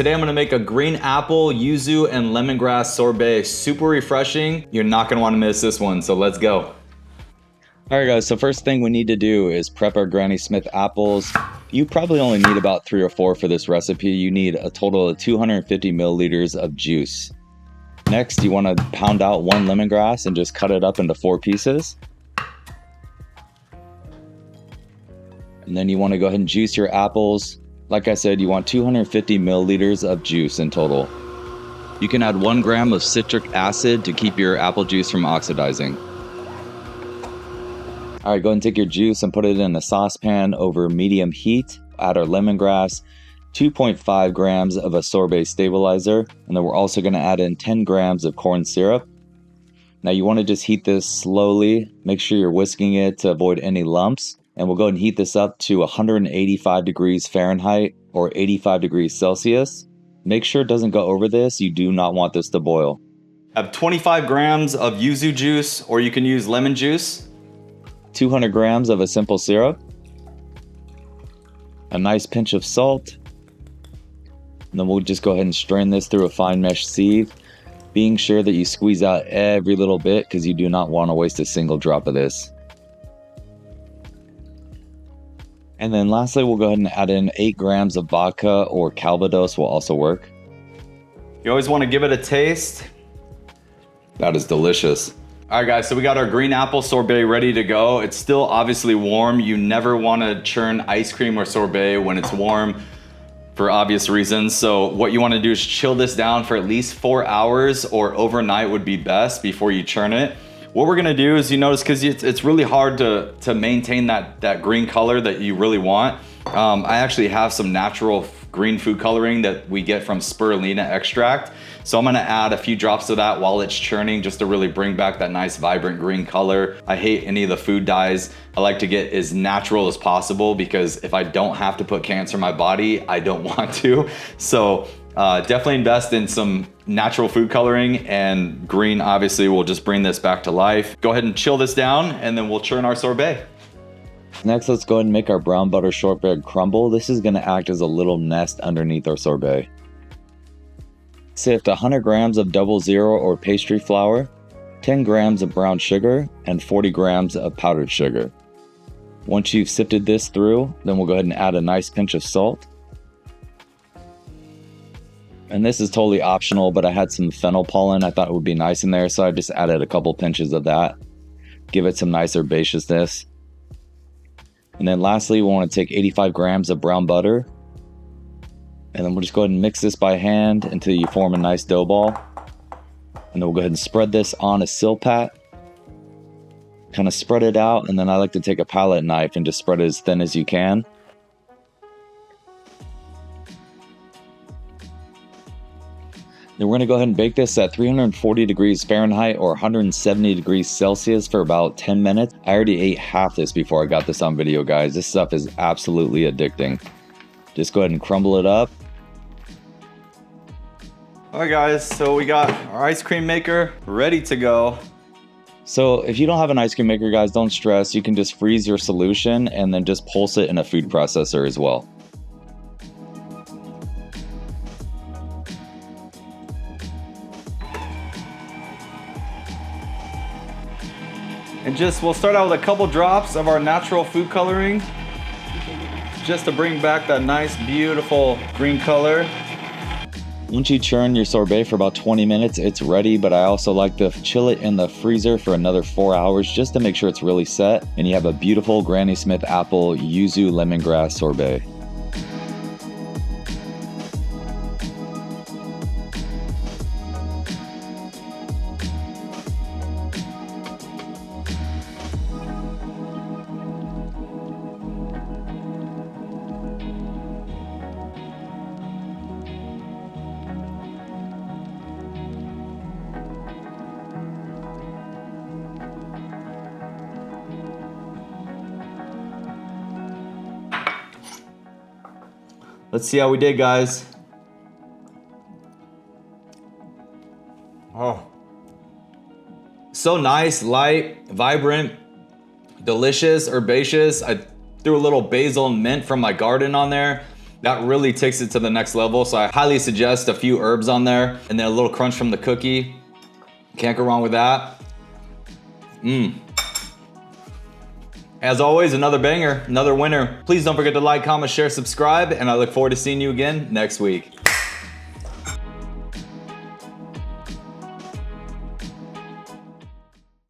today I'm gonna make a green apple, yuzu, and lemongrass sorbet. Super refreshing. You're not gonna wanna miss this one, so let's go. Alright guys, so first thing we need to do is prep our Granny Smith apples. You probably only need about 3 or 4 for this recipe. You need a total of 250 milliliters of juice. Next, you want to pound out 1 lemongrass and just cut it up into 4 pieces. And then you want to go ahead and juice your apples. Like I said, you want 250 milliliters of juice in total. You can add 1 gram of citric acid to keep your apple juice from oxidizing. Alright, go ahead and take your juice and put it in a saucepan over medium heat. Add our lemongrass, 2.5 grams of a sorbet stabilizer, and then we're also going to add in 10 grams of corn syrup. Now you want to just heat this slowly. Make sure you're whisking it to avoid any lumps. And we'll go ahead and heat this up to 185 degrees Fahrenheit or 85 degrees Celsius. Make sure it doesn't go over this. You do not want this to boil. I have 25 grams of yuzu juice, or you can use lemon juice. 200 grams of a simple syrup, a nice pinch of salt, and then we'll just go ahead and strain this through a fine mesh sieve, being sure that you squeeze out every little bit because you do not want to waste a single drop of this. And then lastly, we'll go ahead and add in 8 grams of vodka, or Calvados will also work. You always want to give it a taste. That is delicious. All right guys, so we got our green apple sorbet ready to go. It's still obviously warm. You never want to churn ice cream or sorbet when it's warm for obvious reasons. So what you want to do is chill this down for at least 4 hours, or overnight would be best before you churn it. What we're gonna do is, you notice, because it's really hard to maintain that green color that you really want. I actually have some natural green food coloring that we get from spirulina extract. So I'm gonna add a few drops of that while it's churning, just to really bring back that nice vibrant green color. I hate any of the food dyes. I like to get as natural as possible, because if I don't have to put cancer in my body, I don't want to. So definitely invest in some natural food coloring, and green obviously will just bring this back to life. Go ahead and chill this down, and then we'll churn our sorbet. Next, let's go ahead and make our brown butter shortbread crumble. This is going to act as a little nest underneath our sorbet. Sift 100 grams of 00 or pastry flour, 10 grams of brown sugar, and 40 grams of powdered sugar. Once you've sifted this through, then we'll go ahead and add a nice pinch of salt. And this is totally optional, but I had some fennel pollen I thought it would be nice in there, so I just added a couple pinches of that. Give it some nice herbaceousness. And then lastly, we want to take 85 grams of brown butter. And then we'll just go ahead and mix this by hand until you form a nice dough ball. And then we'll go ahead and spread this on a silpat. Kind of spread it out, and then I like to take a palette knife and just spread it as thin as you can. Then we're going to go ahead and bake this at 340 degrees Fahrenheit or 170 degrees Celsius for about 10 minutes. I already ate half this before I got this on video, guys. This stuff is absolutely addicting. Just go ahead and crumble it up. All right guys, so we got our ice cream maker ready to go. So if you don't have an ice cream maker, guys, don't stress. You can just freeze your solution and then just pulse it in a food processor as well. And we'll start out with a couple drops of our natural food coloring, just to bring back that nice, beautiful green color. Once you churn your sorbet for about 20 minutes, it's ready, but I also like to chill it in the freezer for another 4 hours just to make sure it's really set, and you have a beautiful Granny Smith apple yuzu lemongrass sorbet. Let's see how we did, guys. Oh, so nice, light, vibrant, delicious, herbaceous. I threw a little basil and mint from my garden on there. That really takes it to the next level. So I highly suggest a few herbs on there and then a little crunch from the cookie. Can't go wrong with that. As always, another banger, another winner. Please don't forget to like, comment, share, subscribe, and I look forward to seeing you again next week.